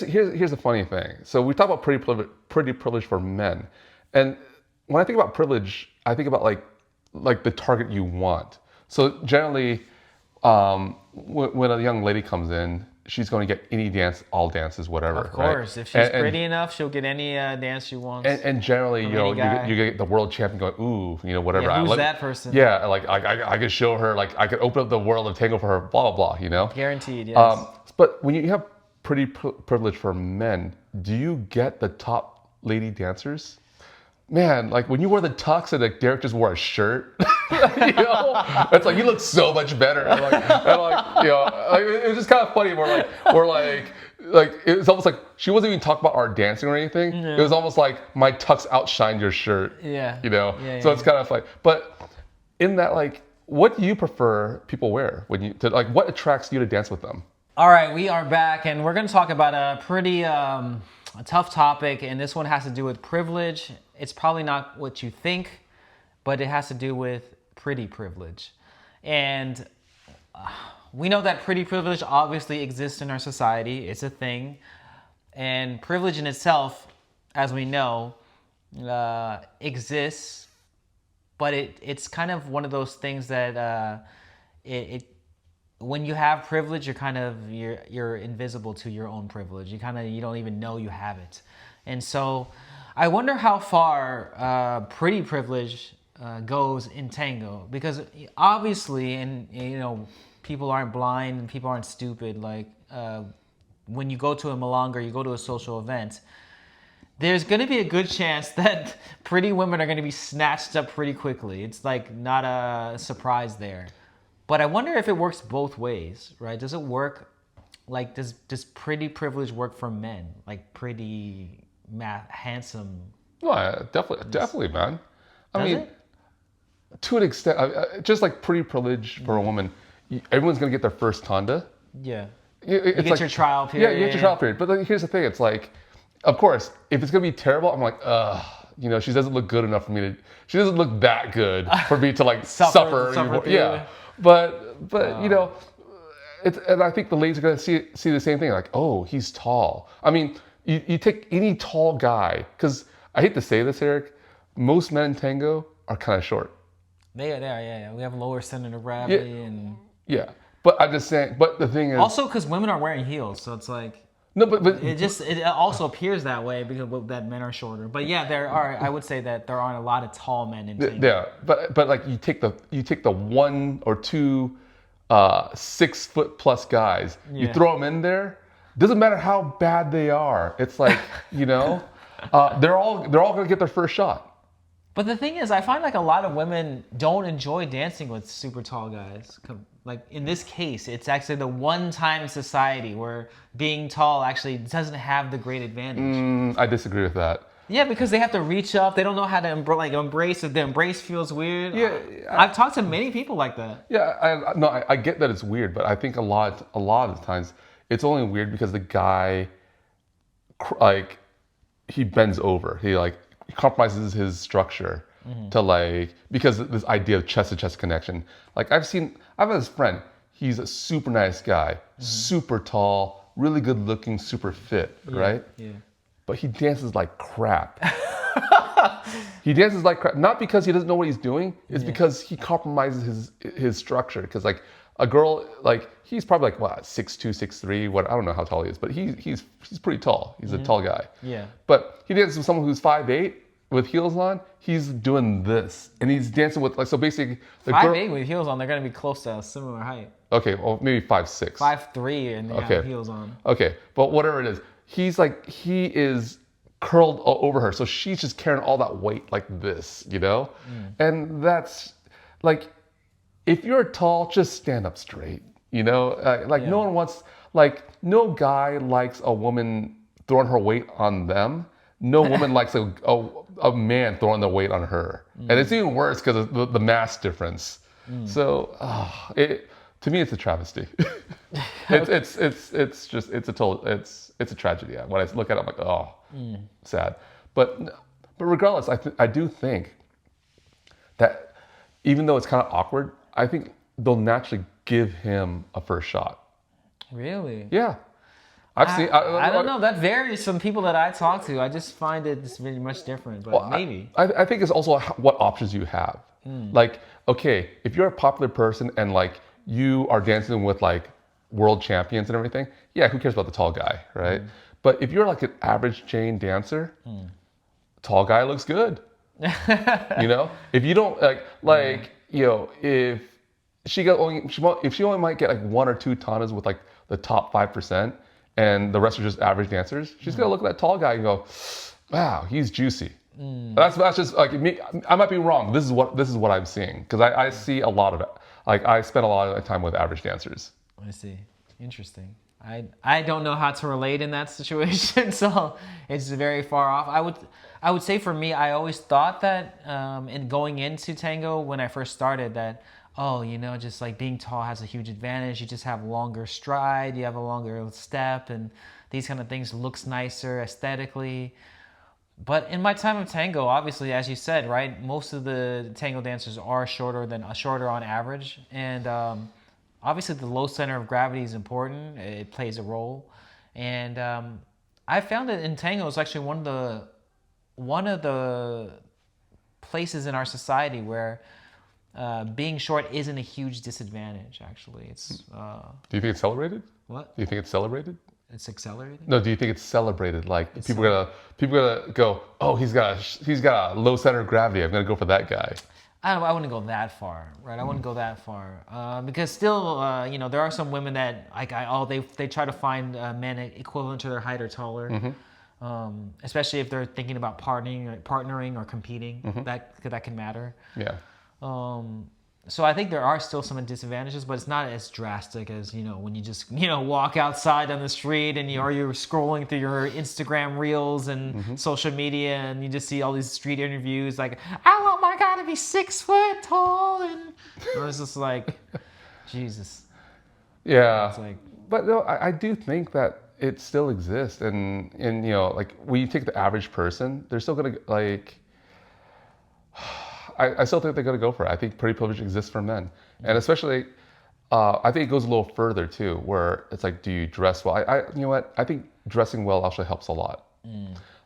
Here's the funny thing. So we talk about pretty privilege for men, and when I think about privilege, I think about like the target you want. So generally, when a young lady comes in, she's going to get any dance, all dances, whatever. Of course, right? if she's pretty enough, she'll get any dance she wants And generally, from any guy. you get the world champion going, ooh, whatever. Yeah, who's that person? Yeah, like I could show her, like I could open up the world of Tango for her, blah blah blah. Guaranteed, yes. But when you have pretty privilege for men, do you get the top lady dancers? Man, like when you wear the tux and like Derek just wore a shirt, it's like you look so much better. It was just kind of funny. Like it was almost like she wasn't even talking about our dancing or anything. It was almost like my tux outshined your shirt. Yeah. So it's kind of like, but in that, like, what do you prefer people wear what attracts you to dance with them? All right, we are back, and we're going to talk about a pretty a tough topic, and this one has to do with privilege. It's probably not what you think, but it has to do with pretty privilege. And we know that pretty privilege obviously exists in our society. It's a thing. And privilege in itself, as we know, exists, but it's kind of one of those things that when you have privilege, you're invisible to your own privilege. You don't even know you have it. And so I wonder how far pretty privilege goes in Tango, because obviously, and people aren't blind and people aren't stupid. Like when you go to a Malanga, you go to a social event, there's going to be a good chance that pretty women are going to be snatched up pretty quickly. It's like not a surprise there. But I wonder if it works both ways, right? Does it work, like, does pretty privilege work for men? Like pretty handsome? Well, definitely, man. I Does mean, it? to an extent, just like pretty privilege for a woman, everyone's going to get their first Tonda. Yeah. It's You get your trial period. Yeah, you get your trial period. But like, here's the thing. It's like, of course, if it's going to be terrible, I'm like, ugh. She doesn't look good enough for me to. She doesn't look that good for me to like suffer. Yeah, but and I think the ladies are gonna see the same thing. Like, oh, he's tall. I mean, you take any tall guy, because I hate to say this, Eric, most men in Tango are kind of short. They are, yeah. We have lower center of gravity and. Yeah, but I'm just saying. But the thing is, also because women are wearing heels, so it's like. No, but it also appears that way because that men are shorter. But yeah, I would say that there aren't a lot of tall men in Tango. Yeah, but like you take the one or two 6 foot plus guys, you throw them in there. Doesn't matter how bad they are. It's like they're all gonna get their first shot. But the thing is, I find like a lot of women don't enjoy dancing with super tall guys. Like in this case, it's actually the one time in society where being tall actually doesn't have the great advantage. I disagree with that. Yeah, because they have to reach up. They don't know how to embrace it. The embrace feels weird. Yeah, I've talked to many people like that. Yeah, I get that it's weird, but I think a lot of the times it's only weird because the guy, like, he bends over. He compromises his structure to because of this idea of chest to chest connection. Like I have this friend. He's a super nice guy, super tall, really good looking, super fit, right? Yeah. But he dances like crap. He dances like crap, not because he doesn't know what he's doing. It's because he compromises his structure. Because like a girl, like he's probably like what 6'2", 6'3", what I don't know how tall he is, but he's pretty tall. He's a tall guy. Yeah. But he dances with someone who's 5'8" with heels on. He's doing this, and he's dancing with so basically the 5'8" with heels on, they're gonna be close to a similar height. Okay, well maybe 5'6". 5'3" and they have heels on. Okay, but whatever it is. He is curled over her, so she's just carrying all that weight like this, And that's like, if you're tall, just stand up straight, No one wants, no guy likes a woman throwing her weight on them. No woman likes a man throwing their weight on her, and it's even worse because of the mass difference. So, to me, it's a travesty. it's a tragedy. When I look at it, I'm like, sad. But regardless, I do think that even though it's kind of awkward, I think they'll naturally give him a first shot. Really? Yeah. I've seen. I don't know. That varies from people that I talk to. I just find it's very much different, but Well, maybe. I think it's also what options you have. Like, okay, if you're a popular person and like you are dancing with like world champions and everything, yeah, who cares about the tall guy, right? But if you're like an average Jane dancer, tall guy looks good. You know, if you don't you know, if if she only might get like 1 or 2 tonnas with like the top 5%, and the rest are just average dancers, she's gonna look at that tall guy and go, wow, he's juicy. That's just like me. I might be wrong. This is what I'm seeing, because I see a lot of it. Like, I spend a lot of time with average dancers. I see. Interesting. I don't know how to relate in that situation, so it's very far off. I would say for me, I always thought that in going into tango when I first started that, oh, you know, just like being tall has a huge advantage. You just have longer stride, you have a longer step, and these kind of things looks nicer aesthetically. But in my time of tango, obviously, as you said, right, most of the tango dancers are shorter on average, and obviously the low center of gravity is important. It plays a role, and I found that in tango it's actually one of the places in our society where being short isn't a huge disadvantage. Actually, it's. Do you think it's celebrated? What? Do you think it's celebrated? It's accelerated? No, do you think it's celebrated? Like, people gonna go, oh, he's got a low center of gravity, I'm gonna go for that guy. I wouldn't go that far, right? I wouldn't go that far because still, you know, there are some women that they try to find men equivalent to their height or taller, especially if they're thinking about partnering or competing. That can matter. Yeah. So I think there are still some disadvantages, but it's not as drastic as, you know, when you just, you know, walk outside on the street and you're scrolling through your Instagram reels and social media, and you just see all these street interviews like, I want my guy to be 6 foot tall, and it's just like, Jesus. Yeah. It's like, but no, I do think that it still exists, and you know, like, when you take the average person, they're still gonna like. I still think they're going to go for it. I think pretty privilege exists for men. And especially, I think it goes a little further too, where it's like, do you dress well? You know what? I think dressing well actually helps a lot.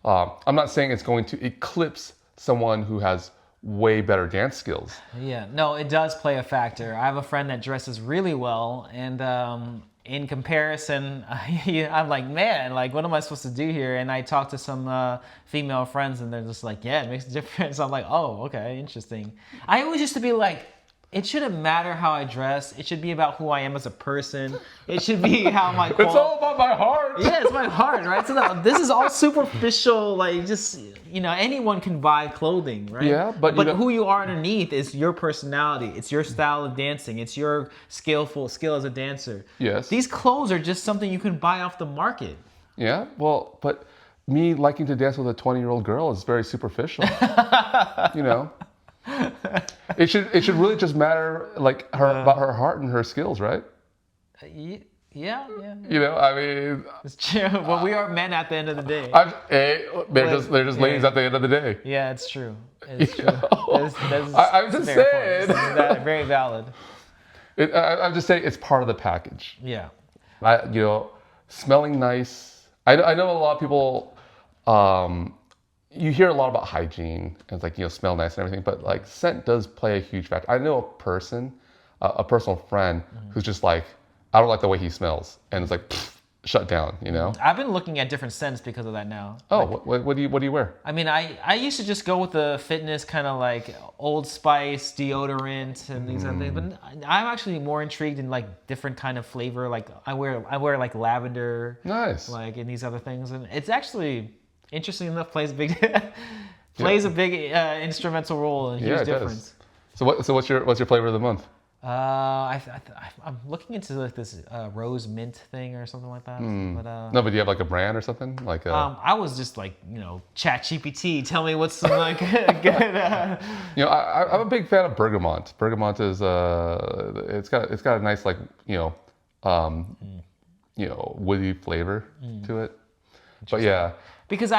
I'm not saying it's going to eclipse someone who has way better dance skills. Yeah, no, it does play a factor. I have a friend that dresses really well, and in comparison, I'm like, man, like, what am I supposed to do here? And I talk to some female friends, and they're just like, yeah, it makes a difference. I'm like, oh, okay, interesting. I always used to be like, it shouldn't matter how I dress. It should be about who I am as a person. It should be how my It's all about my heart. Yeah, it's my heart, right? So this is all superficial, like, just, you know, anyone can buy clothing, right? Yeah, but you know, who you are underneath is your personality. It's your style of dancing. It's your skill as a dancer. Yes. These clothes are just something you can buy off the market. Yeah, well, but me liking to dance with a 20-year-old girl is very superficial. You know? It should really just matter, like, about her heart and her skills, right? Yeah. You know, I mean, It's true. Well, we are men at the end of the day. They're just ladies at the end of the day. Yeah, it's true. It's true. I'm just saying. Very valid. I'm just saying it's part of the package. Yeah. You know, smelling nice. I know a lot of people. You hear a lot about hygiene and it's like, you know, smell nice and everything, but like, scent does play a huge factor. I know a personal friend who's just like, I don't like the way he smells, and it's like, pfft, shut down, you know? I've been looking at different scents because of that now. Oh, like, what do you wear? I mean, I used to just go with the fitness kind of like Old Spice deodorant and these other things, but I'm actually more intrigued in like different kind of flavor. Like I wear like lavender, Nice, like, and these other things, and it's actually, interesting enough, plays a big instrumental role and a huge difference. Does. So what's your flavor of the month? I'm looking into like this rose mint thing or something like that. But No, but do you have like a brand or something? Like I was just like, you know, ChatGPT, tell me what's some like good. You know, I'm a big fan of bergamot. Bergamot is it's got a nice, like, you know, woody flavor to it. But yeah, because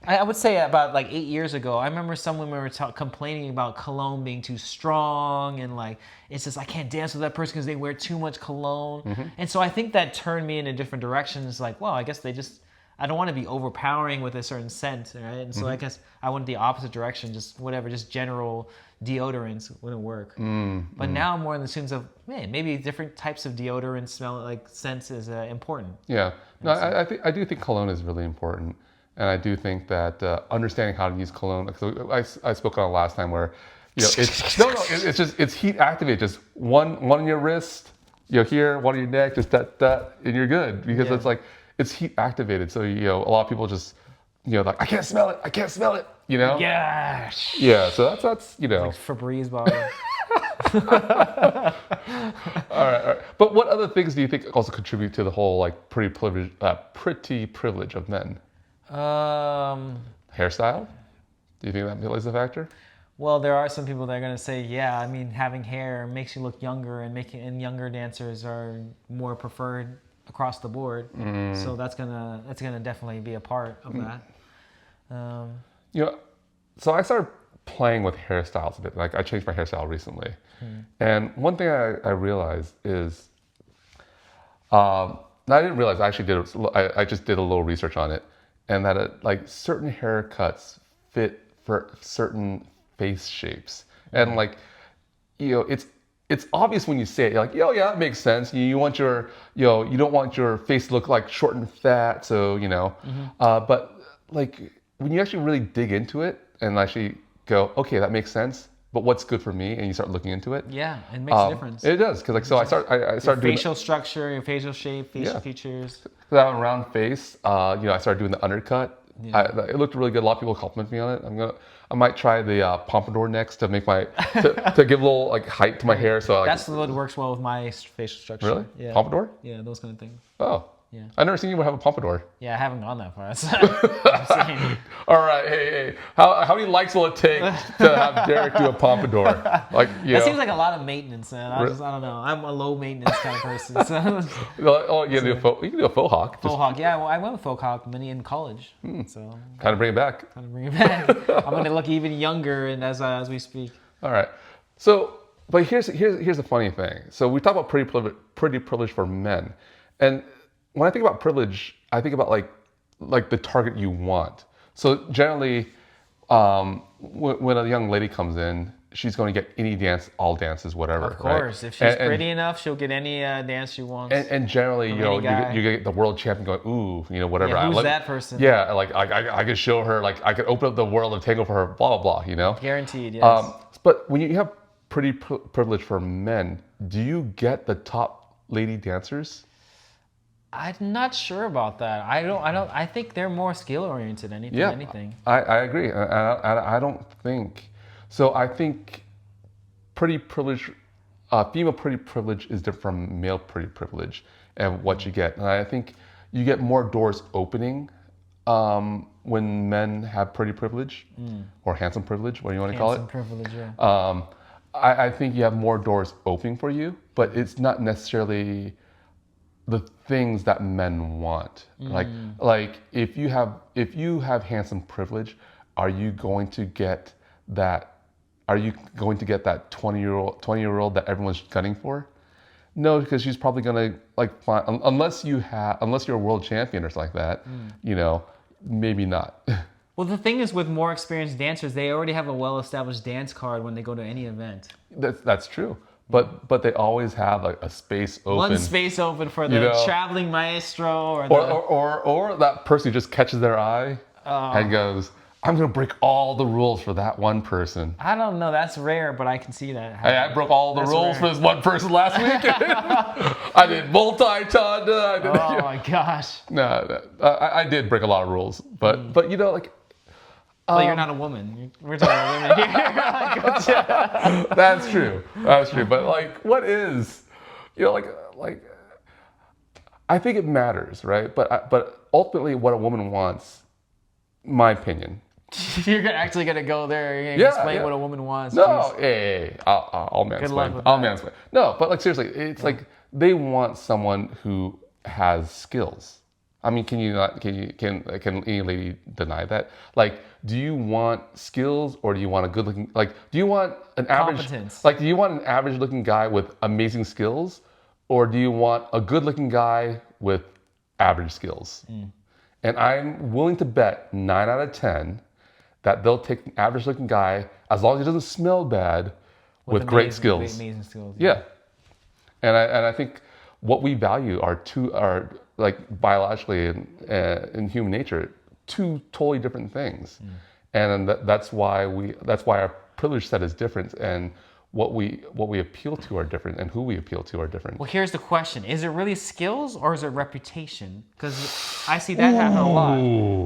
I would say about like 8 years ago, I remember some women were complaining about cologne being too strong and like it's just I can't dance with that person because they wear too much cologne. And so I think that turned me in a different direction. It's like, well, I guess I don't want to be overpowering with a certain scent, right? And so I guess I went the opposite direction, just whatever, just general deodorants wouldn't work. But now I'm more in the sense of, man, maybe different types of deodorant smell like scents is important. Yeah, no, I do think cologne is really important, and I do think that understanding how to use cologne. Because I spoke on it last time where, it's just it's heat activated. Just one on your wrist, here, one on your neck, just that, and you're good because it's like it's heat activated. So a lot of people just like I can't smell it, Gosh. Yeah, so that's Like Febreze bottle. all right. But what other things do you think also contribute to the whole like pretty privilege of men? Hairstyle? Do you think that plays a factor? Well, there are some people that are going to say, yeah, I mean, having hair makes you look younger and younger dancers are more preferred across the board. So that's gonna definitely be a part of that. So I started playing with hairstyles a bit. Like I changed my hairstyle recently. And one thing I realized is, I didn't realize, I actually I just did a little research on it, and that like certain haircuts fit for certain face shapes. And like, it's obvious when you say it. You're like, oh yeah, it makes sense. You want your, you don't want your face to look like short and fat. So, but like when you actually really dig into it and actually go, okay, that makes sense. But what's good for me? And you start looking into it. Yeah, it makes a difference. It does. Cause like, so I started doing facial structure, your facial shape, facial features. Cause I have a round face. I started doing the undercut. It looked really good. A lot of people compliment me on it. I might try the pompadour next to make to give a little like height to my hair. So that's what works well with my facial structure. Really? Yeah. Pompadour? Yeah, those kind of things. Oh. Yeah. I've never seen you have a pompadour. Yeah, I haven't gone that far. So All right, hey, how many likes will it take to have Derek do a pompadour? Like, that seems like a lot of maintenance, man. I don't know. I'm a low maintenance kind of person. So. You can do a faux hawk. Faux hawk, yeah. Well, I went with faux hawk many in college. So kind of bring it back. I'm going to look even younger, and as we speak. All right. So, but here's the funny thing. So we talk about pretty privilege for men, and when I think about privilege, I think about like the target you want. So generally, when a young lady comes in, she's going to get any dance, all dances, whatever. Of course, right? If she's pretty enough, she'll get any dance she wants. And generally, you get the world champion going, ooh, whatever. Yeah, who's that person? Yeah, like I could show her, like I could open up the world of Tango for her, blah blah blah. Guaranteed, yes. But when you have pretty privilege for men, do you get the top lady dancers? I'm not sure about that. I think they're more skill oriented. Anything. I agree. I don't think so. I think pretty privilege, female pretty privilege is different from male pretty privilege and what you get. And I think you get more doors opening when men have pretty privilege or handsome privilege, what do you want to call it? Handsome privilege, yeah. I think you have more doors opening for you, but it's not necessarily the things that men want. Like if you have handsome privilege, are you going to get that 20-year-old that everyone's gunning for? No, because she's probably gonna find, unless you're a world champion or something like that, maybe not. Well, the thing is, with more experienced dancers, they already have a well-established dance card when they go to any event. That's true. But they always have a space open. One space open for the traveling maestro or that person who just catches their eye and goes, I'm going to break all the rules for that one person. I don't know. That's rare, but I can see that. Hey, I broke all the rules for this one person last weekend. I did multi-tanda. Oh my gosh. No, I did break a lot of rules, but Well, you're not a woman. We're talking about women here. That's true. But what is, I think it matters, right? But ultimately, what a woman wants, my opinion. You're actually gonna go there. You're gonna explain what a woman wants. No, hey, I'll mansplain. I'll mansplain. No, but seriously, it's like they want someone who has skills. I mean, can you not? Can any lady deny that? Like, do you want skills or do you want a good looking? Like, do you want an average? Competence. Like, do you want an average looking guy with amazing skills, or do you want a good looking guy with average skills? And I'm willing to bet 9 out of 10 that they'll take an average looking guy as long as he doesn't smell bad with great skills. Amazing skills. Yeah. And I think what we value are like biologically in human nature, two totally different things. And that's why our privilege set is different, and what we appeal to are different, and who we appeal to are different. Well, here's the question: is it really skills or is it reputation? Because I see that happen a lot.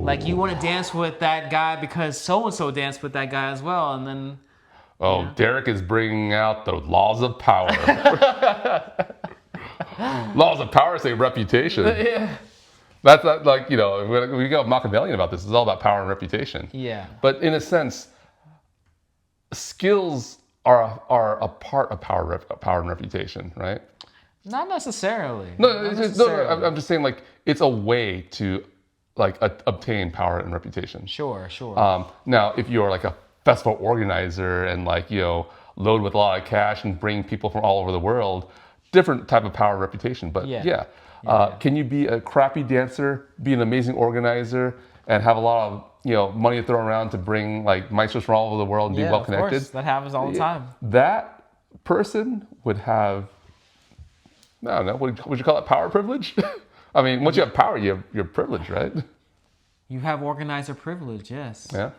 Like, you want to dance with that guy because so and so danced with that guy as well, and then. Oh, Derek is bringing out the laws of power. Laws of power say reputation. Yeah. That's not like, we go Machiavellian about this. It's all about power and reputation. Yeah. But in a sense, skills are a part of power and reputation, right? Not necessarily. No, I'm just saying, like, it's a way to like obtain power and reputation. Sure. Now, if you're like a festival organizer and like, load with a lot of cash and bring people from all over the world, different type of power and reputation. But can you be a crappy dancer, be an amazing organizer, and have a lot of money to throw around to bring like maestros from all over the world and be well connected? Of course. That happens all the time. That person would have, I don't know, would you call it power privilege? I mean, once you have power, you have your privilege, right? You have organizer privilege, yes. Yeah.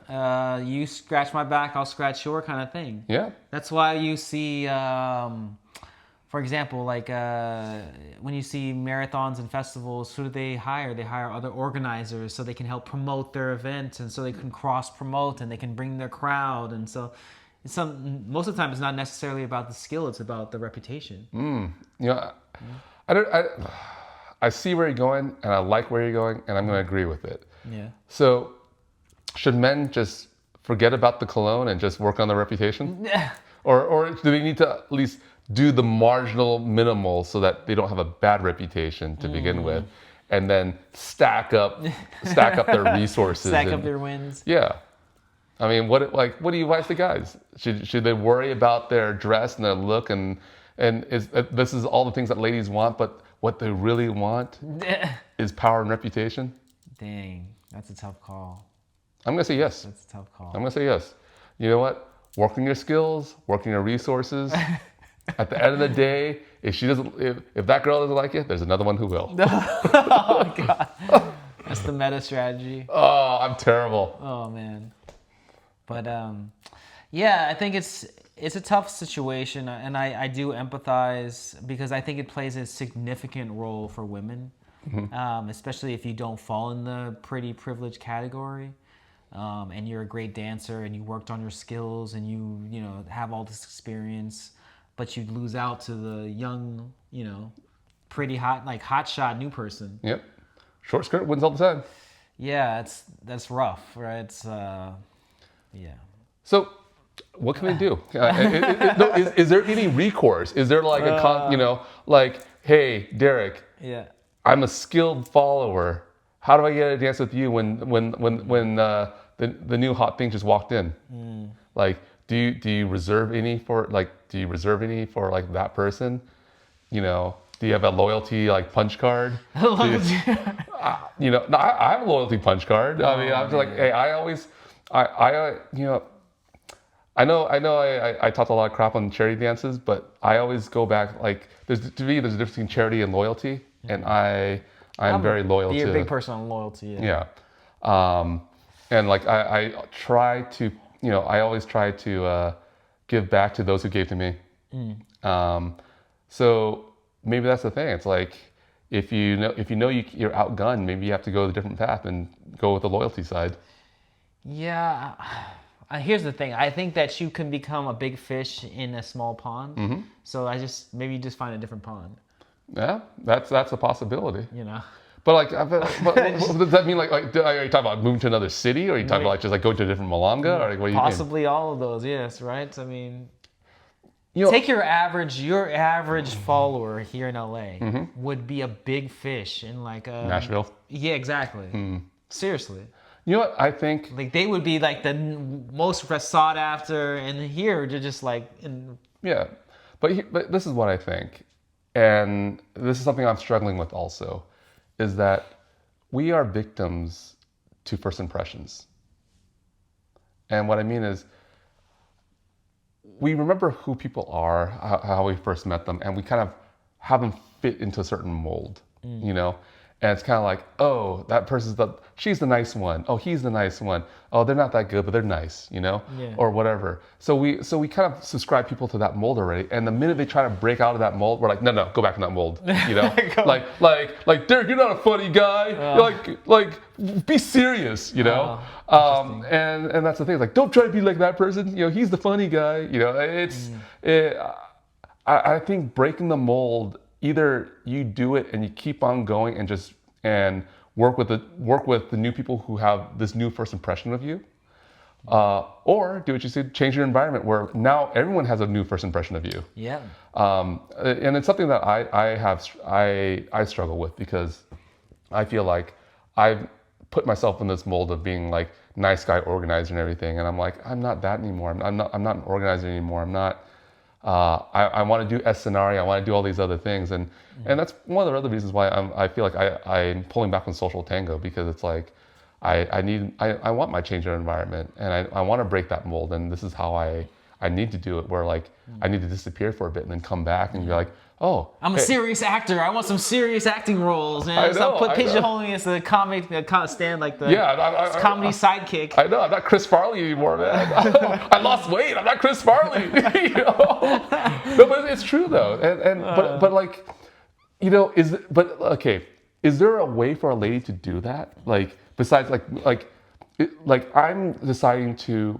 You scratch my back, I'll scratch your kind of thing. Yeah. That's why you see, for example, like when you see marathons and festivals, who do they hire? They hire other organizers so they can help promote their event, and so they can cross promote and they can bring their crowd. And so most of the time it's not necessarily about the skill, it's about the reputation. I see where you're going, and I like where you're going, and I'm going to agree with it. Yeah. So, should men just forget about the cologne and just work on their reputation? Or do they need to at least do the marginal minimal so that they don't have a bad reputation to begin with, and then stack up their resources, stack up their wins? Yeah. I mean, what do you advise the guys? Should they worry about their dress and their look and this is all the things that ladies want, but what they really want is power and reputation? Dang, that's a tough call. I'm going to say yes. That's a tough call. I'm going to say yes. You know what? Working your skills, working your resources. At the end of the day, if that girl doesn't like it, there's another one who will. Oh, God. That's the meta strategy. Oh, I'm terrible. Oh, man. But, I think it's a tough situation, and I do empathize because I think it plays a significant role for women, especially if you don't fall in the pretty privileged category, and you're a great dancer and you worked on your skills and you have all this experience, but you lose out to the young, pretty hotshot new person. Yep. Short skirt wins all the time. Yeah, that's rough, right? It's So, what can they do? Is there any recourse? Is there like hey, Derek, I'm a skilled follower. How do I get a dance with you when the new hot thing just walked in? Like, do you reserve any for that person? Do you have a loyalty punch card? No, I have a loyalty punch card. I mean, I'm just like, hey, I know I talked a lot of crap on charity dances, but I always go back, there's a difference between charity and loyalty, and I'm very loyal to. You're a big person on loyalty. Yeah. And I try to, I always try to give back to those who gave to me. So maybe that's the thing. It's like, if you know you're outgunned, maybe you have to go a different path and go with the loyalty side. Yeah. Here's the thing. I think that you can become a big fish in a small pond. So maybe you just find a different pond. Yeah, that's a possibility. But does that mean are you talking about moving to another city, or are you talking about just going to a different malanga, or what do you possibly mean? All of those, yes, right? I mean, You know, Take your average follower here in LA would be a big fish in like Nashville. Yeah, exactly. Seriously. You know what I think? Like they would be like the most sought after, and here they're just like Yeah, but this is what I think, and this is something I'm struggling with also, is that we are victims to first impressions. And what I mean is, we remember who people are, how we first met them, and we kind of have them fit into a certain mold, you know? And it's kind of like, oh, that she's the nice one. Oh, he's the nice one. Oh, they're not that good, but they're nice, you know? Yeah. Or whatever. So we kind of subscribe people to that mold already. And the minute they try to break out of that mold, we're like, no, go back in that mold, you know? like, Derek, you're not a funny guy. Like, be serious, you know? And that's the thing. It's like, don't try to be like that person. You know, he's the funny guy. You know, I think breaking the mold, either you do it and you keep on going and work with the new people who have this new first impression of you, or do what you said, change your environment where now everyone has a new first impression of you. Yeah. And it's something that I struggle with, because I feel like I've put myself in this mold of being like nice guy organizer and everything, and I'm like, I'm not that anymore. I'm not an organizer anymore. I'm not. I want to do S scenario. I want to do all these other things, and that's one of the other reasons why I feel like I'm pulling back on social tango, because it's like I want my change of environment, and I want to break that mold, and this is how I need to do it, where like I need to disappear for a bit and then come back and be like, oh, I'm a serious actor. I want some serious acting roles, man. I know, Stop pigeonholing me as the comic stand like the comedy sidekick. I know, I'm not Chris Farley anymore, man. I lost weight. I'm not Chris Farley. You know? No, but it's true though, but like, you know, is there a way for a lady to do that? Like besides like I'm deciding to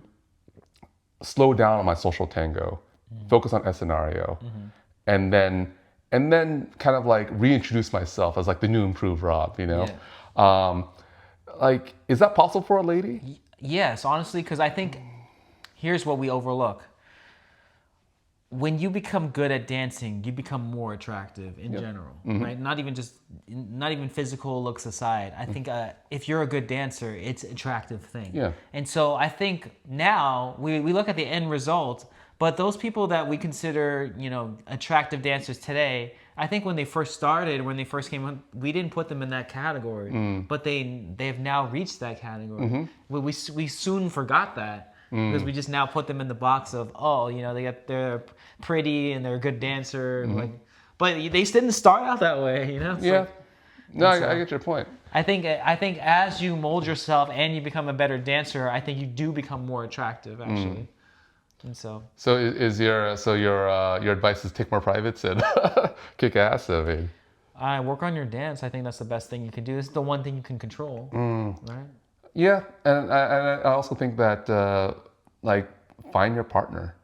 slow down on my social tango, focus on S scenario, and then kind of like reintroduce myself as like the new improved Rob, you know? Yeah. Like, is that possible for a lady? Yes, honestly, because I think here's what we overlook. When you become good at dancing, you become more attractive in general, right? Not even physical looks aside. I think if you're a good dancer, it's an attractive thing. Yeah. And so I think now we look at the end result, but those people that we consider, you know, attractive dancers today, I think when they first started, when they first came on, we didn't put them in that category, but they've now reached that category. We soon forgot that. Because we just now put them in the box of, oh, you know, they're pretty and they're a good dancer, like, but they didn't start out that way, you know. Yeah, no, I get your point. I think as you mold yourself and you become a better dancer, I think you do become more attractive actually. And so is your advice is take more privates and kick ass? I mean, work on your dance. I think that's the best thing you can do. It's the one thing you can control, right? Yeah, and I also think that like find your partner,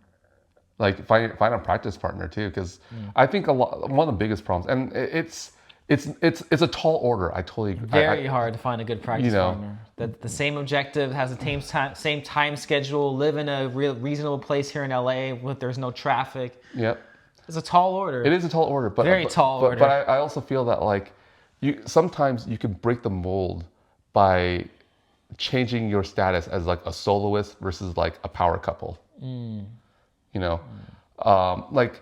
like find a practice partner too, because I think one of the biggest problems, and it's a tall order. I totally agree. Very hard to find a good practice partner. The same objective, has the same time schedule, live in a reasonable place here in LA where there's no traffic. Yep, it's a tall order. It is a tall order, but very tall order. But I also feel that like sometimes you can break the mold by changing your status as like a soloist versus like a power couple. You know, like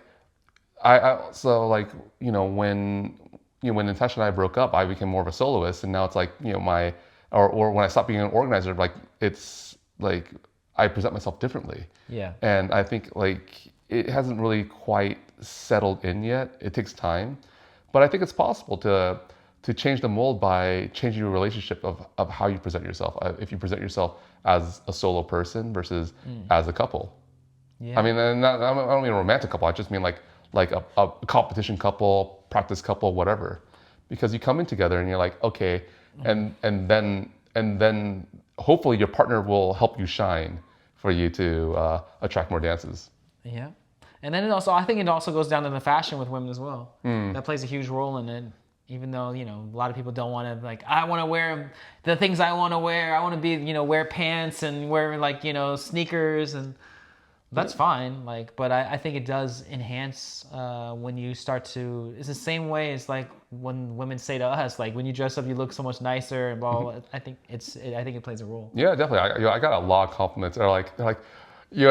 so like, you know, when Natasha and I broke up, I became more of a soloist, and now it's like, you know, or when I stopped being an organizer, like it's like I present myself differently. Yeah. And I think like it hasn't really quite settled in yet. It takes time, but I think it's possible to change the mold by changing your relationship of how you present yourself. If you present yourself as a solo person versus as a couple. Yeah. I mean, and I don't mean a romantic couple. I just mean like a competition couple, practice couple, whatever. Because you come in together and you're like, okay, and then hopefully your partner will help you shine for you to attract more dances. Yeah. And then I think it also goes down to the fashion with women as well. That plays a huge role in it. Even though, you know, a lot of people don't want to, like, I want to wear the things I want to wear. I want to be, you know, wear pants and wear, like, you know, sneakers. And That's fine. Like, but I think it does enhance when you start to. It's the same way as like when women say to us, like when you dress up, you look so much nicer and blah blah. Blah. I think I think it plays a role. Yeah, definitely. I got a lot of compliments. They're like, you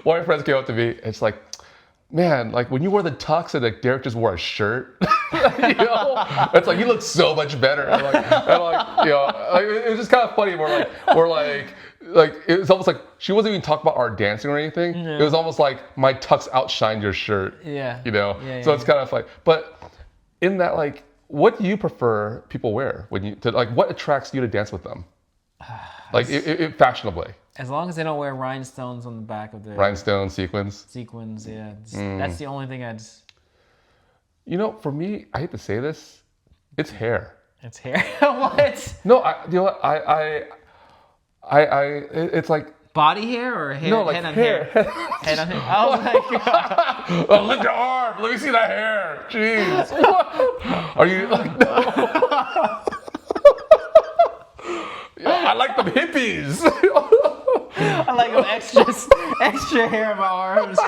one of my friends came up to me. It's like, man, like when you wore the tux and like Derek just wore a shirt, it's like you look so much better. Like it was just kind of funny. We're like it's almost like she wasn't even talking about our dancing or anything. Yeah. It was almost like my tux outshined your shirt. Yeah. So it's kind of like, but in that, like, what do you prefer people wear when you to like what attracts you to dance with them? Like it fashionably. As long as they don't wear rhinestones on the back of their Rhinestone sequins. sequins, yeah, that's the only thing I'd. For me, I hate to say this, it's hair. It's hair. What? No, it's like Body hair or hair? no, like head on hair. Head on hair. Oh my god. Oh, lift your arm. Let me see that hair. Jeez. Are you like no? I like them hippies. I like them extra hair in my arms,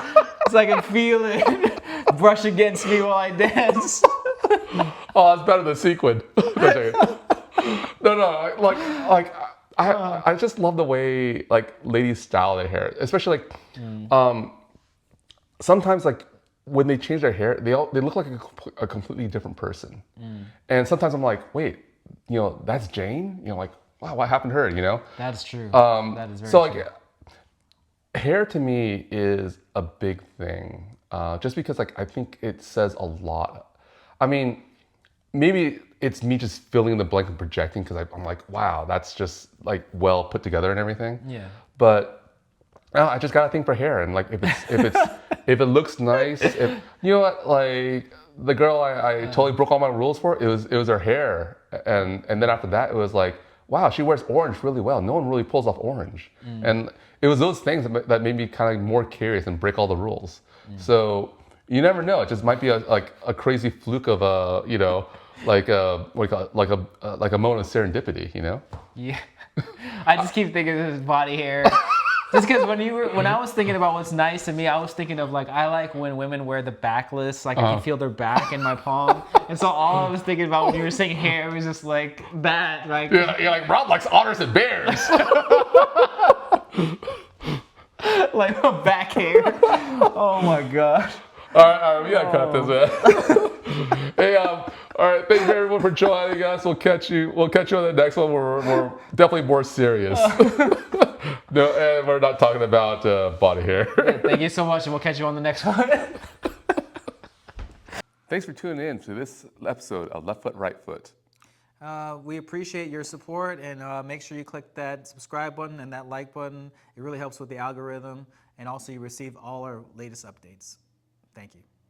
so I can feel it brush against me while I dance. Oh, it's better than sequin. No, I just love the way like ladies style their hair, especially like sometimes like when they change their hair, they look like a completely different person. And sometimes I'm like, wait, that's Jane. Like, wow, what happened to her? That's true. That is very So true. like, hair to me is a big thing, just because like I think it says a lot. I mean, maybe it's me just filling in the blank and projecting because I'm like, wow, that's just like well put together and everything. Yeah. But I just got a thing for hair, and like if it looks nice, if you know what, like the girl I totally broke all my rules for, it was her hair, and then after that it was like, wow, she wears orange really well. No one really pulls off orange, and it was those things that made me kind of more curious and break all the rules. So you never know. It just might be a crazy fluke of like a moment of serendipity. Yeah. I just keep thinking of his body hair. Just because when I was thinking about what's nice to me, I was thinking of like I like when women wear the backless, like I can feel their back in my palm, and so all I was thinking about when you were saying hair was just like that, like You're like Rob likes otters and bears. like a back hair. Oh my god. All right, we gotta cut this, man. Hey, all right, thank you everyone for joining us. We'll catch you on the next one. We're definitely more serious. No, and we're not talking about body hair. Thank you so much, and we'll catch you on the next one. Thanks for tuning in to this episode of Left Foot, Right Foot. We appreciate your support, and make sure you click that subscribe button and that like button. It really helps with the algorithm, and also you receive all our latest updates. Thank you.